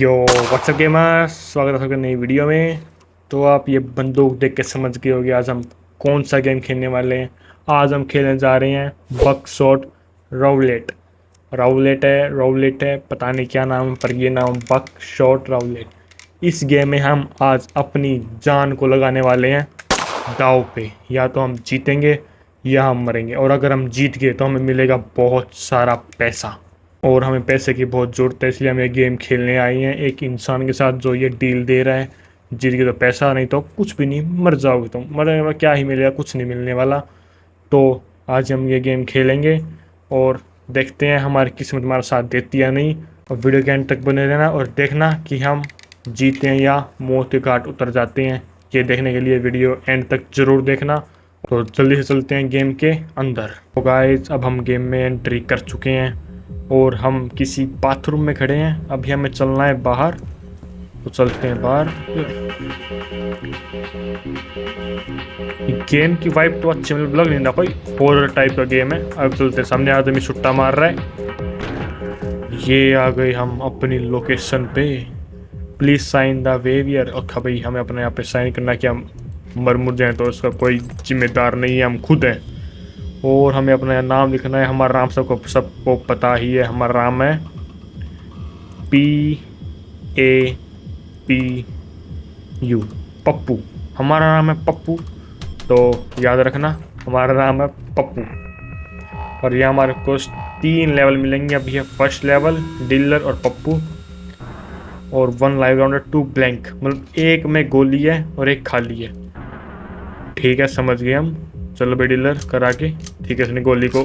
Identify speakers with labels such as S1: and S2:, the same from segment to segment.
S1: यो WhatsApp gamers, स्वागत है आपके नई वीडियो में। तो आप ये बंदूक देख के समझ गए होगे आज हम कौन सा गेम खेलने वाले हैं। आज हम खेलने जा रहे हैं बकशॉट राउलेट। राउलेट है, पता नहीं क्या नाम है, पर ये नाम बकशॉट राउलेट। इस गेम में हम आज अपनी जान को लगाने वाले हैं दाव पे। या तो हम जीतेंगे या हम मरेंगे, और अगर हम जीत गए तो हमें मिलेगा बहुत सारा पैसा, और हमें पैसे की बहुत ज़रूरत है। इसलिए हम ये गेम खेलने आए हैं एक इंसान के साथ जो ये डील दे रहा है। जीत गए तो पैसा, नहीं तो कुछ भी नहीं, मर जाओगे तुम। मरने में क्या ही मिलेगा, कुछ नहीं मिलने वाला। तो आज हम ये गेम खेलेंगे और देखते हैं हमारी किस्मत हमारा साथ देती या नहीं। और वीडियो के एंड तक बने रहना और देखना कि हम जीते हैं या मौत के घाट उतर जाते हैं। ये देखने के लिए वीडियो एंड तक ज़रूर देखना। तो जल्दी से चलते हैं गेम के अंदर। तो गाइस, अब हम गेम में एंट्री कर चुके हैं और हम किसी बाथरूम में खड़े हैं। अभी हमें चलना है बाहर, तो चलते हैं बाहर। गेम की वाइब तो अच्छी मतलब लग नहीं रहा, कोई हॉरर टाइप का गेम है। अब चलते हैं, सामने आदमी छुट्टा मार रहा है। ये आ गए हम अपनी लोकेशन पे। Please sign the waiver. और भाई हमें अपने यहाँ पे साइन करना कि हम मर मुर जाए तो उसका कोई जिम्मेदार नहीं है, हम खुद हैं। और हमें अपना नाम लिखना है। हमारा नाम सबको पता ही है। हमारा नाम है PAPU, पप्पू। हमारा नाम है पप्पू, तो याद रखना हमारा नाम है पप्पू। और ये हमारे को 3 लेवल मिलेंगे। अभी है फर्स्ट लेवल डीलर और पप्पू, और 1 लाइव राउंड है, 2 ब्लैंक, मतलब एक में गोली है और एक खाली है। ठीक है, समझ गए हम। चलो भाई डीलर करा के। ठीक है, इसने गोली को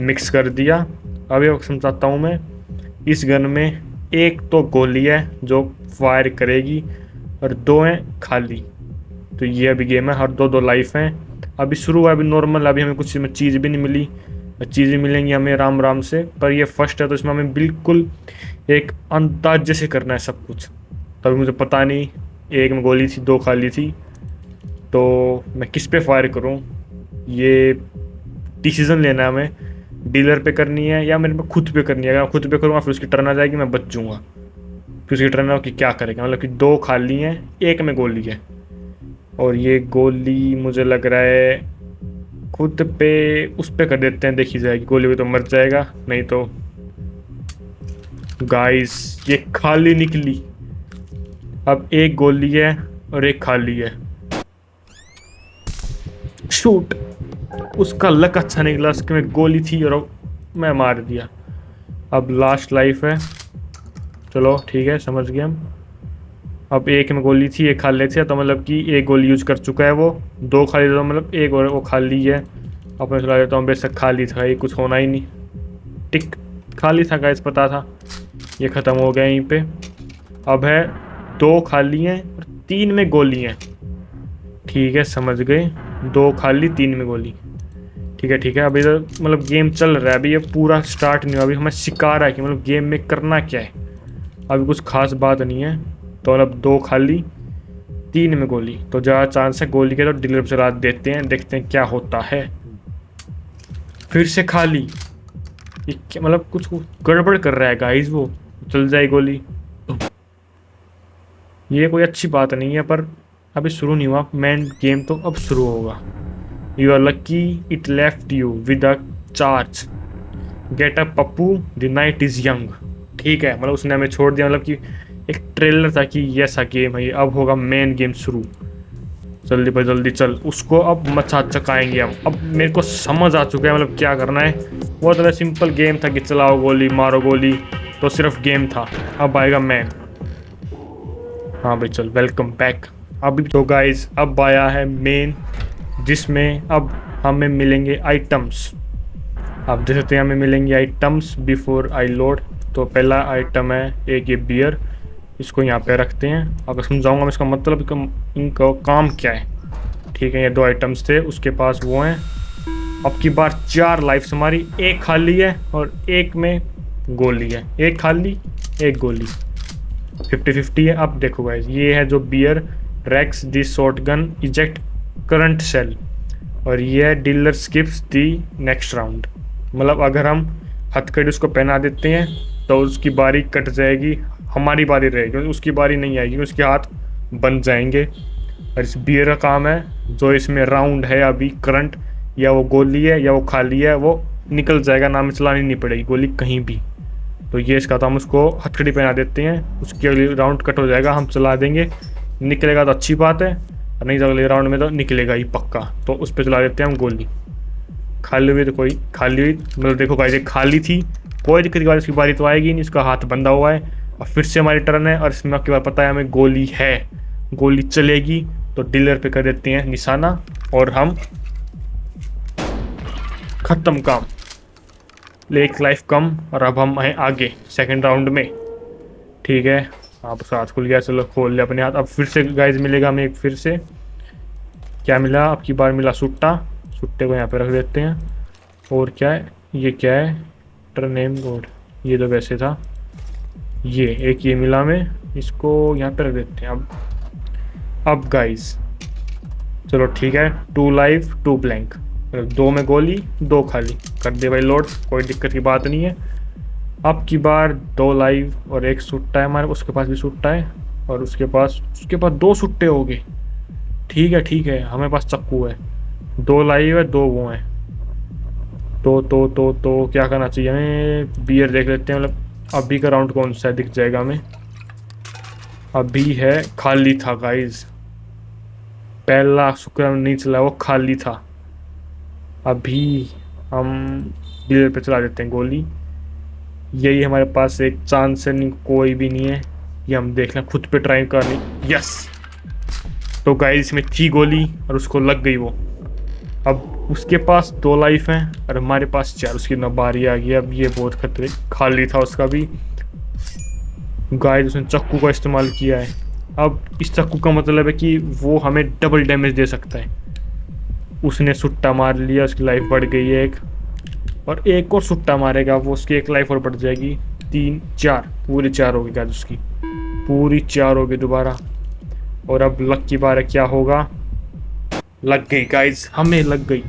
S1: मिक्स कर दिया। अब ये समझाता हूँ मैं। इस गन में एक तो गोली है जो फायर करेगी और 2 हैं खाली। तो ये अभी गेम है, हर 2 लाइफ हैं। अभी शुरू हुआ, अभी नॉर्मल। अभी हमें कुछ में चीज़ भी नहीं मिली, चीज़ें मिलेंगी हमें राम राम से। पर ये फर्स्ट है तो इसमें हमें बिल्कुल एक अंदाजे से करना है सब कुछ। तभी मुझे पता नहीं, एक में गोली थी 2 खाली थी, तो मैं किस पे फायर करूँ, ये डिसीज़न लेना है हमें। डीलर पे करनी है या मेरे पे खुद पे करनी है। अगर मैं खुद पे करूँगा फिर उसकी टर्न आ जाएगी, मैं बच जाऊँगा। फिर उसकी टर्न कि क्या करेगा, मतलब कि 2 खाली हैं, एक में गोली है। और ये गोली मुझे लग रहा है खुद पे, उस पे कर देते हैं, देखी जाएगी। गोली भी तो मर जाएगा, नहीं तो। गाइस, ये खाली निकली। अब एक गोली है और एक खाली है। शूट। उसका लक अच्छा निकला, उसके में गोली थी और मैं मार दिया। अब लास्ट लाइफ है। चलो ठीक है, समझ गए हम। अब एक में गोली थी, एक खाली थी, तो मतलब कि एक गोली यूज कर चुका है वो। 2 खाली था, मतलब एक और वो खाली है। अब मैं चला देता हूँ, बेशक खाली था, ये कुछ होना ही नहीं। टिक, खाली था गाइस, पता था। ये ख़त्म हो गया यहीं पे। अब है 2 खाली हैं और 3 में गोली हैं। ठीक है, समझ गए। 2 खाली 3 में गोली। ठीक है। अभी तो मतलब गेम चल रहा है, अभी ये पूरा स्टार्ट नहीं हुआ। अभी हमें सिखा रहा है कि मतलब गेम में करना क्या है। अभी कुछ खास बात नहीं है। तो मतलब 2 खाली 3 में गोली, तो ज़्यादा चांस है गोली के। तो डीलर पे चला देते हैं, देखते हैं क्या होता है। फिर से खाली। ये क्या, मतलब कुछ गड़बड़ कर रहा है गाइस। वो चल जाए गोली, ये कोई अच्छी बात नहीं है। पर अभी शुरू नहीं हुआ मेन गेम, तो अब शुरू होगा। You are lucky it left you with a charge. Get up Pappu, the night is young. ठीक है, मतलब उसने हमें छोड़ दिया, मतलब कि एक ट्रेलर था कि ये ऐसा गेम है। अब होगा मेन गेम शुरू। जल्दी भाई जल्दी चल, उसको अब मचा चकाएंगे हम। अब मेरे को समझ आ चुका है मतलब क्या करना है। वो तो सिंपल गेम था कि चलाओ गोली मारो गोली, तो सिर्फ गेम था। अब आएगा मैन। हाँ भाई चल, वेलकम बैक। अभी तो गाइस अब आया है मेन, जिसमें अब हमें मिलेंगे आइटम्स। आप देख सकते हैं हमें मिलेंगे आइटम्स बिफोर आई लोड। तो पहला आइटम है एक ये बियर, इसको यहाँ पे रखते हैं। अगर समझाऊंगा मैं इसका मतलब, इनका काम क्या है। ठीक है, ये 2 आइटम्स थे, उसके पास वो हैं। अब की बार 4 लाइफ्स हमारी, एक खाली है और एक में गोली है। एक खाली एक गोली, 50-50 है। अब देखो गाइस, ये है जो बियर रैक्स दी शॉटगन इजेक्ट करंट सेल, और ये है डीलर स्किप्स दी नेक्स्ट राउंड। मतलब अगर हम हथकड़ी उसको पहना देते हैं तो उसकी बारी कट जाएगी हमारी बारी रहेगी, उसकी बारी नहीं आएगी, उसके हाथ बन जाएंगे। और इस बियर का काम है, जो इसमें राउंड है अभी करंट, या वो गोली है या वो खाली है, वो निकल जाएगा, नाम चलानी नहीं पड़ेगी गोली कहीं भी। तो ये इसका तो हम उसको हथकड़ी पहना देते हैं, उसके अगले राउंड कट हो जाएगा, हम चला देंगे, निकलेगा तो अच्छी बात है, और नहीं तो अगले राउंड में तो निकलेगा ही पक्का। तो उस पर चला देते हैं हम गोली। खाली हुई तो कोई खाली हुई मतलब देखो गाइस, ये खाली थी, कोई दिक्कत की बात, इसकी बारी तो आएगी नहीं, इसका हाथ बंधा हुआ है। और फिर से हमारी टर्न है, और इसमें आपके बार पता है हमें गोली है, गोली चलेगी। तो डीलर पे कर देते हैं निशाना, और हम खत्म काम, एक लाइफ कम। और अब हम आए आगे सेकंड राउंड में। ठीक है, आप हाथ खुल गया, चलो खोल लिया अपने हाथ। अब फिर से गाइस मिलेगा हमें फिर से, क्या मिला अब की बार, मिला सुट्टा। सुट्टे को यहाँ पे रख देते हैं। और क्या है, ये क्या है, टर्नेम गोड, ये तो वैसे था। ये एक ये मिला हमें, इसको यहाँ पे रख देते हैं। अब गाइस चलो ठीक है, 2 लाइव 2 ब्लैंक, 2 में गोली 2 खाली कर दे भाई लोड, कोई दिक्कत की बात नहीं है। अब की बार 2 लाइव और 1 सुट्टा है हमारे, उसके पास भी सुट्टा है, और उसके पास 2 सुट्टे हो गए। ठीक है, हमारे पास चाकू है, 2 लाइव है 2 वो हैं। तो क्या करना चाहिए हमें, बियर देख लेते हैं, मतलब अभी का राउंड कौन सा है दिख जाएगा हमें। अभी है खाली था गाइज, पहला शुक्र नहीं चला, वो खाली था। अभी हम बियर पे चला देते हैं गोली, यही हमारे पास एक चांस है, नहीं कोई भी नहीं है, ये हम देख लें, खुद पे ट्राई करनी। यस, तो गाइस इसमें थी गोली और उसको लग गई वो। अब उसके पास 2 लाइफ हैं और हमारे पास 4, उसकी न बारी आ गई। अब ये बहुत खतरे, खाली था उसका भी। गाइस उसने चाकू का इस्तेमाल किया है। अब इस चाकू का मतलब है कि वो हमें डबल डैमेज दे सकता है। उसने सुट्टा मार लिया, उसकी लाइफ बढ़ गई है 1, और एक और सुट्टा मारेगा वो, उसकी 1 लाइफ और बढ़ जाएगी, 3 4 पूरी 4 होगी गाइस, उसकी पूरी 4 होगी दोबारा। और अब लक की बार है, क्या होगा, लग गई गाइस, हमें लग गई।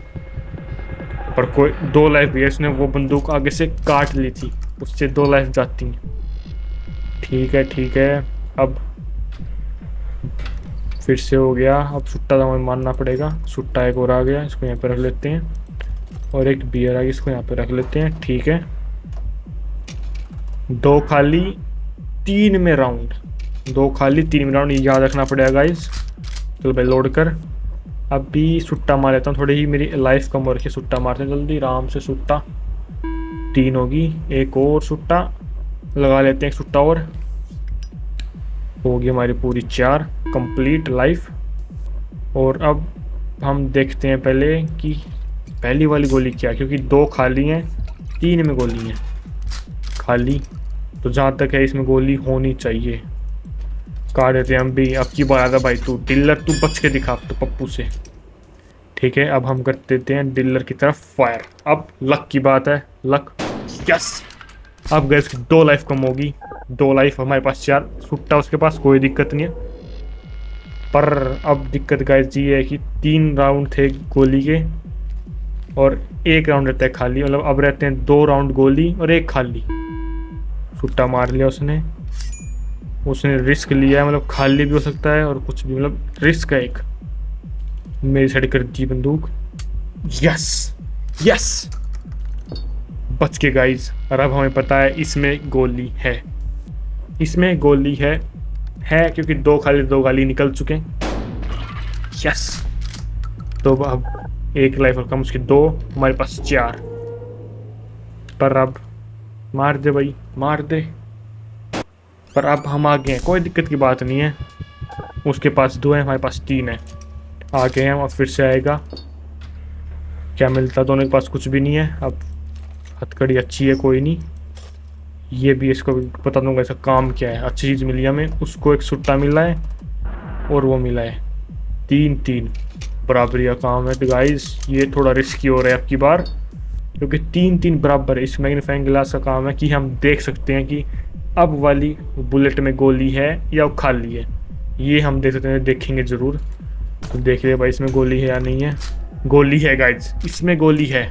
S1: पर कोई 2 लाइफ भी है, उसने वो बंदूक आगे से काट ली थी, उससे 2 लाइफ जाती हैं। ठीक है, अब फिर से हो गया। अब सुट्टा तो हमें मानना पड़ेगा, सुट्टा एक और आ गया, इसको यहाँ पे रख लेते हैं, और एक बियर आ गई, इसको यहाँ पे रख लेते हैं। ठीक है, 2 खाली 3 में राउंड, 2 खाली 3 में राउंड, ये याद रखना पड़ेगा गाइस। चलो भाई लोड कर, अभी सुट्टा मार लेता हूँ, थोड़ी ही मेरी लाइफ कम हो रखी है, सुट्टा मारते हैं जल्दी आराम से। सुट्टा 3 होगी, एक और सुट्टा लगा लेते हैं, एक सुट्टा और होगी, हमारी पूरी 4 कंप्लीट लाइफ। और अब हम देखते हैं पहले कि पहली वाली गोली क्या है, क्योंकि 2 खाली हैं, 3 में गोली है खाली, तो जहाँ तक है इसमें गोली होनी चाहिए। काट देते हैं हम भी। अब की बात आता भाई, तू डिलर तू बच के दिखा तो पप्पू से। ठीक है, अब हम कर देते हैं डिलर की तरफ फायर। अब लक की बात है, लक, यस। अब गैस की 2 लाइफ कम होगी, 2 लाइफ हमारे पास 4, सुट्टा उसके पास, कोई दिक्कत नहीं है। पर अब दिक्कत गाइस ये है कि 3 राउंड थे गोली के और 1 राउंड रहता है खाली, मतलब अब रहते हैं 2 राउंड गोली और 1 खाली। सुट्टा मार लिया उसने रिस्क लिया है, मतलब खाली भी हो सकता है और कुछ भी, मतलब रिस्क है एक। मेरी साइड कर दी बंदूक, यस बच के गाइस। और अब हमें पता है इसमें गोली है, इसमें गोली है क्योंकि 2 खाली 2 गाली निकल चुके हैं। यस, तो अब 1 लाइफ और कम, उसकी 2, हमारे पास 4। पर अब मार दे भाई, मार दे। पर अब हम आगे हैं, कोई दिक्कत की बात नहीं है, उसके पास 2 है, हमारे पास 3 है, आगे हैं। और फिर से आएगा, क्या मिलता, दोनों के पास कुछ भी नहीं है। अब हथकड़ी अच्छी है, कोई नहीं, ये भी इसको भी बता दूंगा इसका काम क्या है। अच्छी चीज़ मिली हमें, उसको एक सुट्टा मिला है और वो मिला है, 3 बराबरी का काम है। तो गाइस ये थोड़ा रिस्की हो रहा है अब की बार, क्योंकि 3 बराबर है। इस मैग्नीफाइंग ग्लास का काम है कि हम देख सकते हैं कि अब वाली बुलेट में गोली है या वो खाली है, ये हम देख सकते हैं, देखेंगे ज़रूर। तो देख ले भाई इसमें गोली है या नहीं है। गोली है गाइज, इसमें गोली है।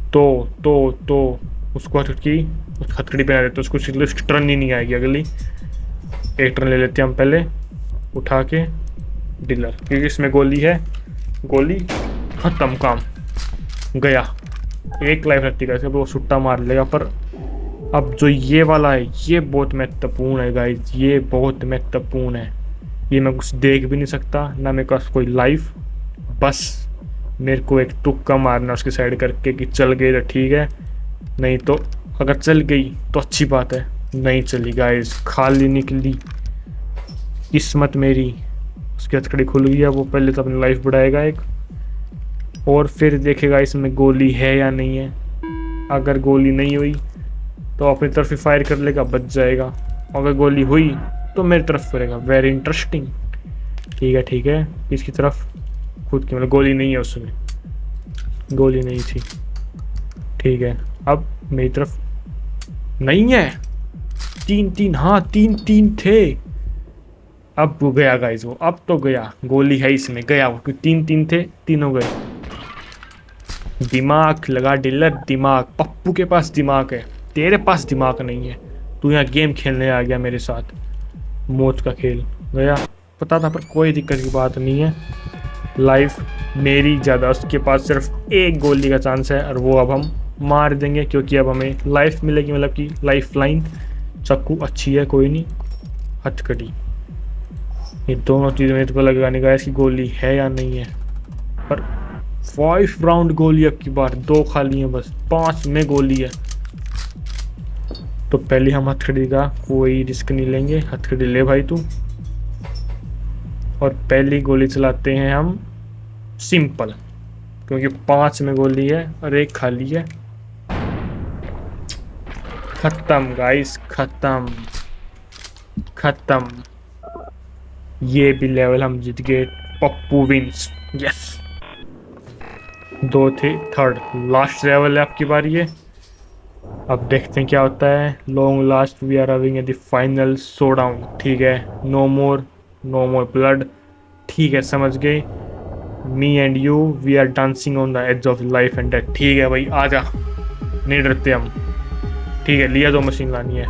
S1: तो उसको हटकी उस हथकड़ी पहना देते, उसको उसकी टर्न ही नहीं आएगी अगली। एक टर्न ले लेते हैं हम पहले उठा के डीलर, क्योंकि इसमें गोली है, गोली खत्म, काम गया। एक लाइफ रहती है, वो सुट्टा मार लेगा। पर अब जो ये वाला है ये बहुत महत्वपूर्ण है गाइस, ये बहुत महत्वपूर्ण है। ये मैं कुछ देख भी नहीं सकता, ना मेरे पास कोई लाइफ, बस मेरे को एक तुक्का मारना उसकी साइड करके कि चल गई तो ठीक है, नहीं तो अगर चल गई तो अच्छी बात है, नहीं चली गाइस खाली निकली किस्मत मेरी। उसकी हथकड़ी खुल गई है, वो पहले तो अपनी लाइफ बढ़ाएगा एक, और फिर देखेगा इसमें गोली है या नहीं है। अगर गोली नहीं हुई तो अपनी तरफ ही फायर कर लेगा, बच जाएगा। अगर गोली हुई तो मेरी तरफ करेगा। Very interesting. ठीक है, इसकी तरफ खुद की, मतलब गोली नहीं है उसमें, गोली नहीं थी, ठीक है। अब मेरी तरफ नहीं है, 3-3, हाँ 3-3 थे। अब वो गया गाइस, वो अब तो गया, गोली है इसमें, गया वो, क्योंकि 3-3 थे, तीनों गए। दिमाग लगा डीलर, दिमाग। पप्पू के पास दिमाग है, तेरे पास दिमाग नहीं है। तू यहाँ गेम खेलने आ गया मेरे साथ, मौत का खेल। गया, पता था, पर कोई दिक्कत की बात नहीं है। लाइफ मेरी ज़्यादा, उसके पास सिर्फ एक गोली का चांस है, और वो अब हम मार देंगे, क्योंकि अब हमें लाइफ मिलेगी, मतलब कि लाइफ लाइन। चाकू अच्छी है, कोई नहीं। हथकड़ी, ये दोनों चीज़ें मेरे को लगाने का है, इसकी गोली है या नहीं है। पर 5 राउंड गोली अब की बार, 2 खाली हैं बस, 5 में गोली है। तो पहले हम हथकड़ी का कोई रिस्क नहीं लेंगे। हथकड़ी ले भाई तू, और पहली गोली चलाते हैं हम सिंपल, क्योंकि 5 में गोली है और 1 खाली है। खत्म गाइस, खत्म। ये भी लेवल हम जीत गए। Pappu wins, yes. 2 थे, थर्ड लास्ट लेवल है आपकी बारी है। अब देखते हैं क्या होता है। Long last, we are having the final showdown. ठीक है, नो मोर ब्लड। ठीक है, समझ गए। Me and you, we are dancing on the edge of life and death. ठीक है भाई, आजा, नहीं डरते हम। ठीक है, लिया, 2 मशीन लानी है।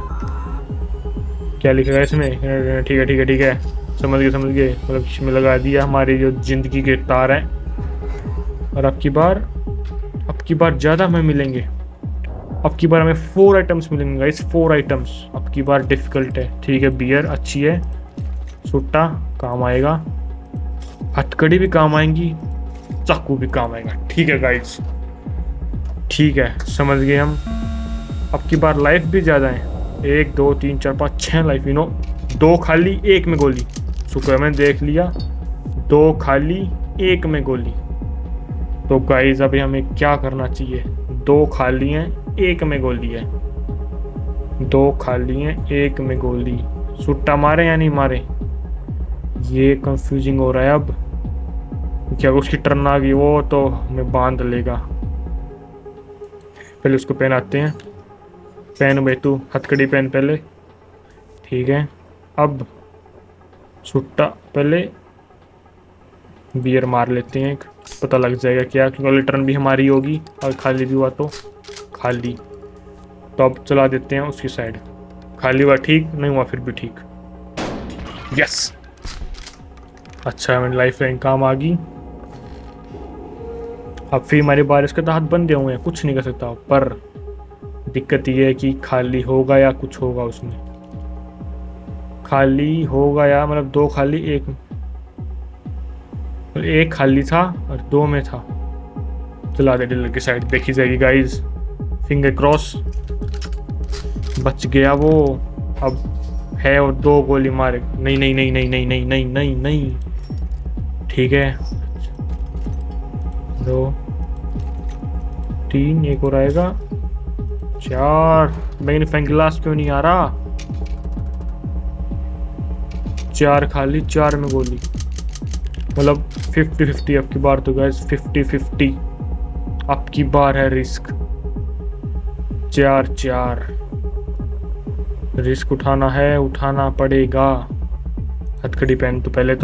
S1: क्या लिखेगा इसमें? ठीक है, समझ गए। मतलब इसमें लगा दिया हमारी जो जिंदगी के तार हैं। और अब की बार ज़्यादा हमें मिलेंगे। अब की बार हमें 4 आइटम्स मिलेंगे गाइस, 4 आइटम्स। अब की बार डिफ़िकल्ट है। ठीक है, बियर अच्छी है, सुट्टा काम आएगा, हथकड़ी भी काम आएंगी, चाकू भी काम आएगा। ठीक है गाइस, ठीक है, समझ गए हम। अब की बार लाइफ भी ज़्यादा है, 1 2 3 4 5 6 लाइफ, 2 खाली 1 में गोली। शुक्र मैंने देख लिया, 2 खाली 1 में गोली। तो गाइस अभी हमें क्या करना चाहिए? 2 खाली हैं, 1 में गोली है। 2 खाली हैं, 1 में गोली। सुट्टा मारे या नहीं मारे, ये कंफ्यूजिंग हो रहा है अब। क्या उसकी टर्न आ गई, वो तो हमें बांध लेगा। पहले उसको पहनाते हैं। पहन भाई तू, हथकड़ी पहन पहले। ठीक है, अब सुट्टा पहले बियर मार लेते हैं, एक पता लग जाएगा क्या, क्योंकि अगली टर्न भी हमारी होगी। और खाली भी हुआ तो खाली, तो अब चला देते हैं उसकी साइड। खाली हुआ ठीक, नहीं हुआ फिर भी ठीक। यस, अच्छा, मेरी लाइफ लाइन काम आ गई। अब फिर हमारे बारिश के तो हाथ बंधे हुए हैं, कुछ नहीं कर सकता। पर दिक्कत ये है कि खाली होगा या कुछ होगा उसमें। खाली होगा या, मतलब 2 खाली 1 खाली था और 2 में था। चला दे डीलर की साइड, देखी जाएगी गाइस, फिंगर क्रॉस। बच गया वो, अब है, और 2 गोली मारे। नहीं। ठीक है, 2 3, एक और आएगा, 4। मैग्नीफाइंग ग्लास क्यों नहीं आ रहा? 4 खाली, 4 में गोली, मतलब 50-50 अब की बार। तो गाइस 50-50 अब की बार है। रिस्क 4 रिस्क उठाना है, उठाना पड़ेगा। हथकड़ी पहन तो पहले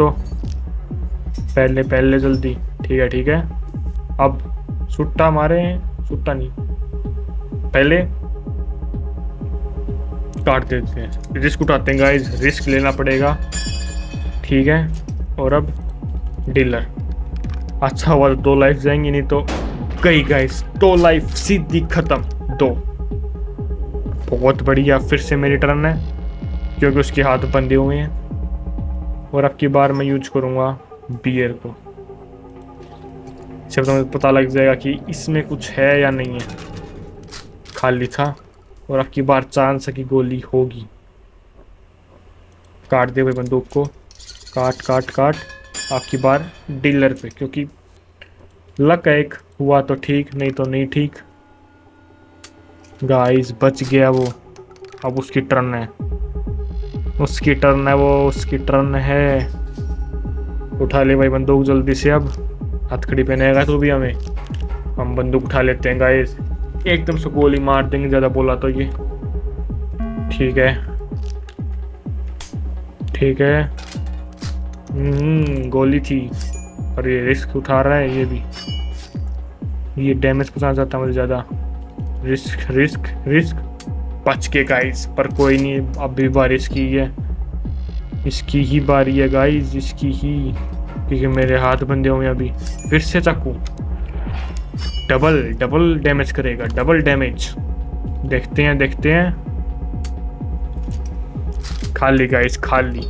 S1: जल्दी। ठीक है, अब सुट्टा मारे, सुट्टा नहीं, पहले काट देते हैं, रिस्क उठाते हैं गाइस, रिस्क लेना पड़ेगा। ठीक है, और अब डीलर। अच्छा हुआ तो 2 लाइफ जाएंगी, नहीं तो गई गाइस, 2 लाइफ सीधी खत्म। 2 बहुत बढ़िया। फिर से मेरी टर्न है क्योंकि उसके हाथ बंधे हुए हैं, और अब की बार मैं यूज करूंगा बियर को। जब तुम्हें पता लग जाएगा कि इसमें कुछ है या नहीं है। खाली था, और अब की बार चांस है कि गोली होगी। काट दे भाई बंदूक को, काट काट काट। आपकी बार डीलर पे, क्योंकि लक एक हुआ तो ठीक, नहीं तो नहीं ठीक। गाइस बच गया वो। अब उसकी टर्न है, उसकी टर्न है, वो उसकी टर्न है। उठा ले भाई बंदूक जल्दी से। अब हथकड़ी पहनेगा तो भी हमें, हम बंदूक उठा लेते हैं गाइस। एकदम से गोली मार देंगे, ज़्यादा बोला तो ये। ठीक है ठीक है। गोली थी, और ये रिस्क उठा रहा है ये भी। ये डैमेज पहुंचा जाता है मुझे ज़्यादा। Risk risk risk. बच के गाइस, पर कोई नहीं, अब भी बारिश की है। इसकी ही बारी है गाइस, इसकी ही, क्योंकि मेरे हाथ बंधे हुए अभी। फिर से चाकू, डबल डबल डैमेज करेगा, डबल डैमेज। देखते हैं देखते हैं। खाली गाइस, खाली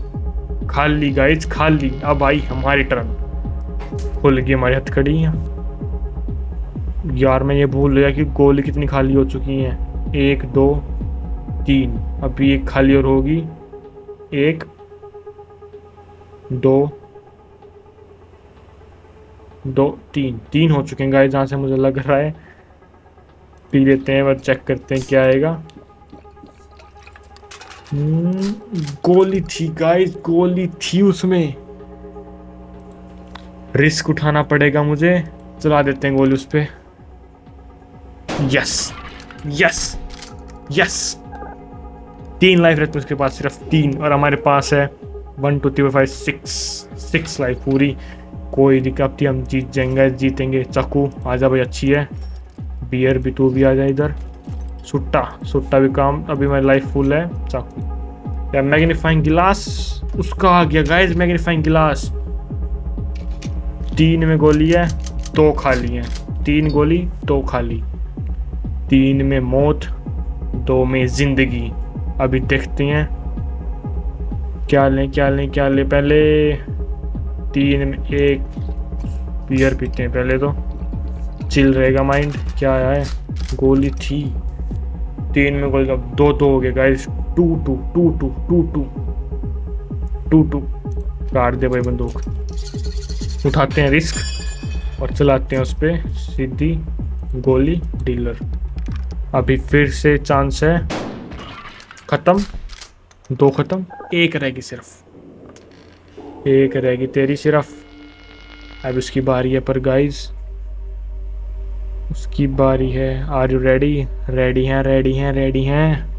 S1: खाली गाइस, खाली। अब आई हमारी टर्न। खुल गई हमारी हथकड़ी। यार मैं ये भूल गया कि गोली कितनी खाली हो चुकी हैं। 1 2 3, अभी एक खाली और होगी। 1 2 2 3, 3 हो चुके हैं गाइस, जहाँ से मुझे लग रहा है। पी लेते हैं और चेक करते हैं क्या आएगा। गोली थी गाइस, गोली थी उसमें। रिस्क उठाना पड़ेगा मुझे। चला देते हैं गोली उस पे। Yes yes yes. 3 लाइफ रहती है उसके पास, सिर्फ 3, और हमारे पास है 1 2 3 4 5 6 लाइफ पूरी। कोई दिक्कत नहीं, हम जीत जाएंगे, जीतेंगे। चाकू आजा भाई, अच्छी है। बियर भी, तू भी आ जा इधर। सुट्टा सुट्टा भी काम, अभी मेरी लाइफ फुल है। चाकू यार, मैग्नीफाइंग गिलास उसका आ गया गाइस, मैग्नीफाइंग गिलास। 3 में गोली है, 2 खाली हैं। 3 गोली 2 खाली। 3 में मौत, 2 में जिंदगी। अभी देखते हैं क्या लें क्या लें क्या लें। पहले 3 में 1 बियर पीते हैं पहले, तो चिल रहेगा माइंड। क्या है, गोली थी। 3 में गोली, 2 2 हो गए गाइस। 2 2 2 2 2 2 2 2। काट दे भाई बंदूक। उठाते हैं रिस्क और चलाते हैं उस पर सीधी गोली। डीलर, अभी फिर से चांस है। खत्म, 2 खत्म, 1 रहेगी, सिर्फ 1 रहेगी तेरी सिर्फ। अब उसकी बारी है, पर गाइस उसकी बारी है। Are you ready? रेडी हैं रेडी हैं रेडी हैं।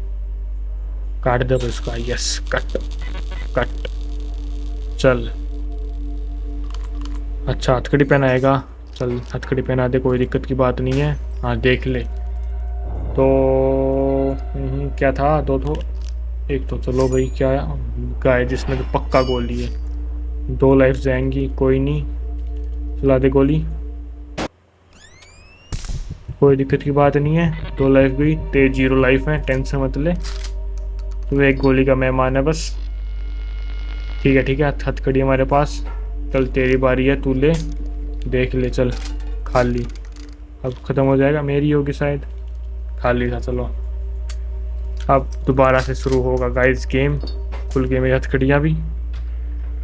S1: काट दो उसका। Yes, cut cut. चल, अच्छा हथकड़ी पहनाएगा। चल हथकड़ी पहना दे, कोई दिक्कत की बात नहीं है। हाँ देख ले। तो क्या था, 2 तो 1 तो चलो भाई, क्या गाय जिसमें तो पक्का गोली है। 2 लाइफ जाएंगी, कोई नहीं, चला दे गोली, कोई दिक्कत की बात नहीं है। 2 लाइफ गई, तेज 0 लाइफ है, टेंशन मत ले। तू 1 गोली का मेहमान है बस। ठीक है ठीक है, हथकड़ी हमारे पास। चल तेरी बारी है, तू ले, देख ले। चल खाली, अब ख़त्म हो जाएगा, मेरी होगी शायद। खाली था, चलो अब दोबारा से शुरू होगा गाइस गेम। खुल गई मेरी हथकड़ियाँ भी।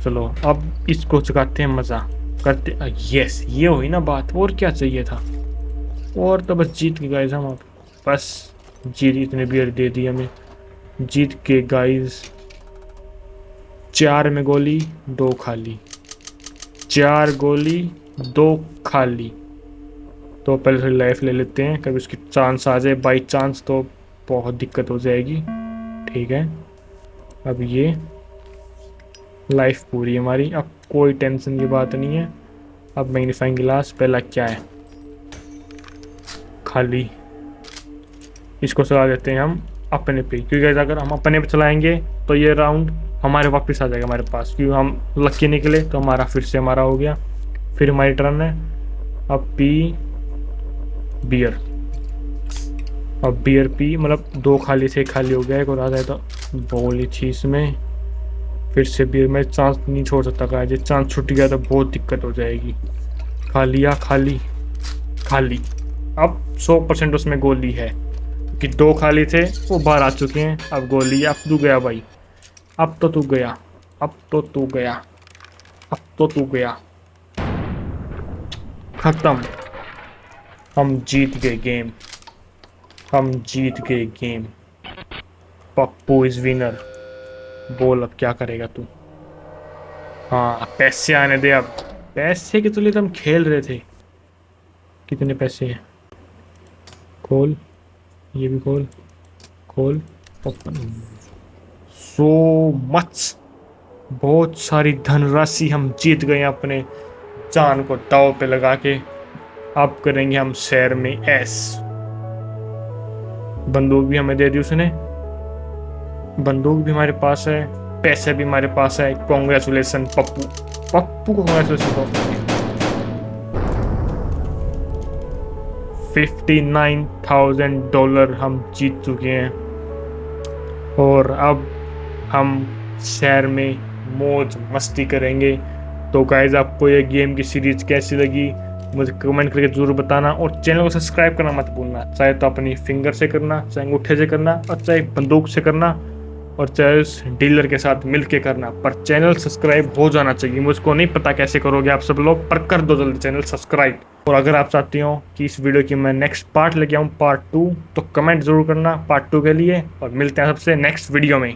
S1: चलो अब इसको चुकाते हैं, मज़ा करते। यस, ये हुई ना बात, और क्या चाहिए था। और तो बस जीत के गाइस हम। अब बस जीत, इतने बियर दे दी हमें, जीत के गाइस। 4 में गोली 2 खाली, 4 गोली 2 खाली। तो पहले थोड़ी लाइफ ले लेते हैं, कभी उसकी चांस आ जाए बाई चांस तो बहुत दिक्कत हो जाएगी। ठीक है, अब ये लाइफ पूरी हमारी, अब कोई टेंशन की बात नहीं है। अब मैग्नीफाइंग गिलास पहला क्या है, खाली। इसको चला देते हैं हम अपने पे, क्योंकि अगर हम अपने पे चलाएंगे तो ये राउंड हमारे वापस आ जाएगा हमारे पास, क्योंकि हम लक्की निकले तो हमारा फिर से हमारा हो गया। फिर हमारी टर्न है। अब पी बियर, अब बियर पी, मतलब 2 खाली से 1 खाली हो गया, एक और आ जाए तो बोली चीज में फिर से बियर में चांस नहीं छोड़ सकता। का ये चांस छूट गया तो बहुत दिक्कत हो जाएगी। खा लिया, खाली खाली। अब 100% उसमें गोली है, कि 2 खाली थे वो बाहर आ चुके हैं। अब गोली, अब तू गया भाई, अब तो तू गया, अब तो तू गया, अब तो तू गया। खत्म, हम जीत गए गेम, हम जीत गए गेम। Pappu is winner. बोल अब क्या करेगा तू। हाँ पैसे आने दे अब, पैसे के तो लिए तो हम खेल रहे थे। कितने पैसे हैं, खोल, ये भी खोल, खोल। सो मच, बहुत सारी धनराशि हम जीत गए अपने जान को दांव पे लगा के। अब करेंगे हम शहर में ऐस। बंदूक भी हमें दे दी उसने, बंदूक भी हमारे पास है, पैसे भी हमारे पास है। कॉन्ग्रेचुलेसन पप्पू, पप्पू को कॉन्ग्रेचुलेसन पप्पू। $59,000 हम जीत चुके हैं, और अब हम शहर में मौज मस्ती करेंगे। तो गाइज आपको ये गेम की सीरीज कैसी लगी मुझे कमेंट करके जरूर बताना, और चैनल को सब्सक्राइब करना मत भूलना। चाहे तो अपनी फिंगर से करना, चाहे अंगूठे से करना, और चाहे बंदूक से करना, और चाहे उस डीलर के साथ मिलके करना, पर चैनल सब्सक्राइब हो जाना चाहिए। मुझको नहीं पता कैसे करोगे आप सब लोग, पर कर दो जल्दी चैनल सब्सक्राइब। और अगर आप चाहते हो कि इस वीडियो की मैं नेक्स्ट पार्ट लेके आऊँ, पार्ट 2, तो कमेंट जरूर करना पार्ट 2 के लिए। और मिलते हैं सबसे नेक्स्ट वीडियो में।